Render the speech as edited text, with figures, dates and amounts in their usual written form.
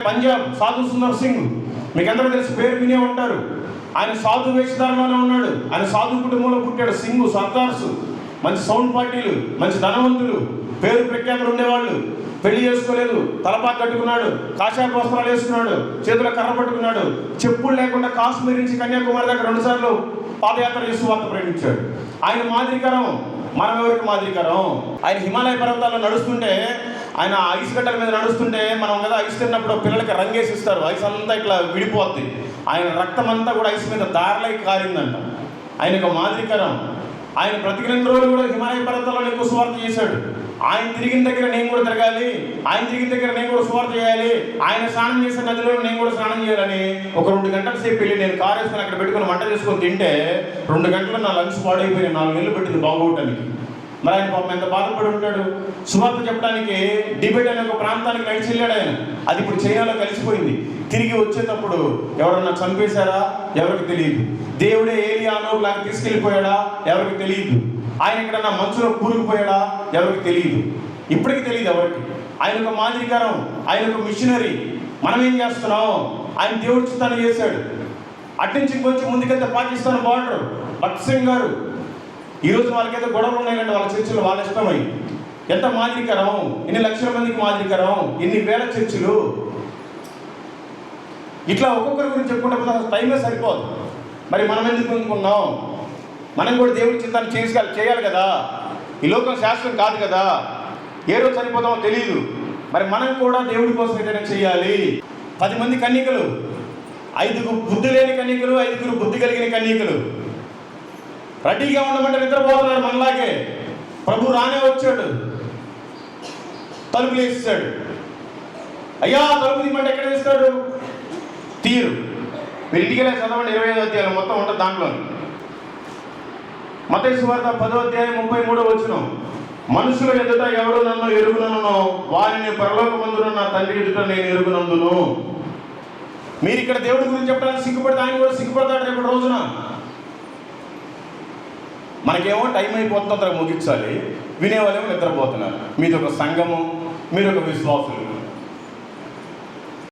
పంజాబ్ సాధు సుందర్ సింగ్, మీకు అందరూ తెలిసి పేరు వినే ఉంటారు. ఆయన సాధు వేషధారణలోనే ఉన్నాడు. ఆయన సాధు కుటుంబంలో పుట్టాడు. సింగ్, సర్దార్స్, మంచి సౌండ్ పార్టీలు, మంచి ధనవంతులు, పేరు ప్రఖ్యాతులు ఉండేవాళ్ళు. పెళ్లి చేసుకోలేదు, తలపాకు కట్టుకున్నాడు, కాషాయ వస్త్రాలు వేసుకున్నాడు, చేతుల కర్ర పట్టుకున్నాడు, చెప్పులు లేకుండా కాశ్మీర్ నుంచి కన్యాకుమారి దగ్గర 2 సార్లు పాదయాత్ర చేసి వార్త ప్రకటించాడు. ఆయన మాదిరికరం, మనం ఎవరికి మాదిరికరం? ఆయన హిమాలయ పర్వతాల్లో నడుస్తుంటే, ఆయన ఐస్ గడ్డల మీద నడుస్తుంటే, మనం కదా ఐస్ తిన్నప్పుడు పిల్లలకి రంగేసి ఇస్తారు, ఐస్ అంతా ఇట్లా విడిపోద్ది. ఆయన రక్తం అంతా కూడా ఐస్ మీద దారలై కారిందంట. ఆయన ఒక మాదిరికరం. ఆయన బ్రతికిన రోజులు కూడా హిమాలయ పర్వతాల్లో ఎక్కువ సువార్త చేశాడు. ఆయన తిరిగిన దగ్గర నేను కూడా తిరగాలి, ఆయన తిరిగిన దగ్గర నేను కూడా సువార్త చేయాలి, ఆయన స్నానం చేసే నదిలో నేను కూడా స్నానం చేయాలని ఒక 2 గంటల సేపు వెళ్ళి నేను కారు వేసుకొని అక్కడ పెట్టుకుని వంట చేసుకొని తింటే 2 గంటలు నా లంగ్స్ పాడైపోయి 4 నెలలు పెట్టింది బాగోవటానికి. మరి ఆయన పాపం ఎంత బాధపడి ఉంటాడు. సువార్త చెప్పడానికి డిబేట్ అనే ఒక ప్రాంతానికి నడిచి వెళ్ళాడు ఆయన. అది ఇప్పుడు చైనాలో కలిసిపోయింది. తిరిగి వచ్చేటప్పుడు ఎవరన్నా చంపేశారా ఎవరికి తెలియదు. దేవుడే ఏలియానో లాగా తీసుకెళ్ళిపోయాడా ఎవరికి తెలియదు. ఆయన ఎక్కడన్నా మంచులో కూరుకుపోయాడా ఎవరికి తెలియదు. ఇప్పటికీ తెలియదు ఎవరికి. ఆయన ఒక మాదిరికరం, ఆయన ఒక మిషనరీ. మనం ఏం చేస్తున్నాం? ఆయన దేవుడి చిత్తాన్ని చేశాడు. అట్నుంచి ఇంకొంచెం ముందుకెళ్తే పాకిస్తాన్ బార్డర్, భగత్ సింగ్ గారు. ఈరోజు వాళ్ళకైతే గొడవలు ఉన్నాయంటే వాళ్ళ చర్చలు వాళ్ళ ఇష్టమై. ఎంత మాదిరికరం, ఎన్ని లక్షల మందికి మాదిరికరం, ఎన్ని వేల చర్చలు. ఇట్లా ఒక్కొక్కరి గురించి చెప్పుకుంటే టైమే సరిపోదు. మరి మనం ఎందుకు అనుకున్నాం? మనం కూడా దేవుడి చిత్తాన్ని చేయాలి కదా. ఈ లోకం శాస్త్రం కాదు కదా. ఏ రోజు చనిపోతామో తెలియదు. మరి మనం కూడా దేవుడి కోసం ఏదైనా చేయాలి. 10 మంది కన్యకలు, 5 బుద్ధి లేని కన్యకలు, 5 బుద్ధి కలిగిన కన్యకలు. రెడీగా ఉండమంటే నిద్రపోతున్నాడు మనలాగే. ప్రభు రానే వచ్చాడు, తలుపులు వేసేసాడు. అయ్యా తలుపు తీయమంటే ఎక్కడ వేస్తాడు? తీరు. మీరు ఇంటికి వెళ్ళి చదవండి, 25వ అధ్యాయం మొత్తం ఉంటుంది దాంట్లో. మత్తయి సువార్త 10వ అధ్యాయం 33వ వచనం. మనుషుల ఎదుట ఎవరు నన్ను ఎరుగునను వారిని పరలోకమందున నా తండ్రి ఎదుట నేను ఎరుగునందును. మీరు ఇక్కడ దేవుడి గురించి చెప్పడానికి సిగ్గుపడితే ఆయన కూడా సిగ్గుపడతాడు రేపటి రోజున. మనకేమో టైం అయిపోతుందో ముగించాలి, వినేవాళ్ళేమో నిద్రపోతున్నారు. మీది ఒక సంఘము, మీరు ఒక విశ్వాసులు.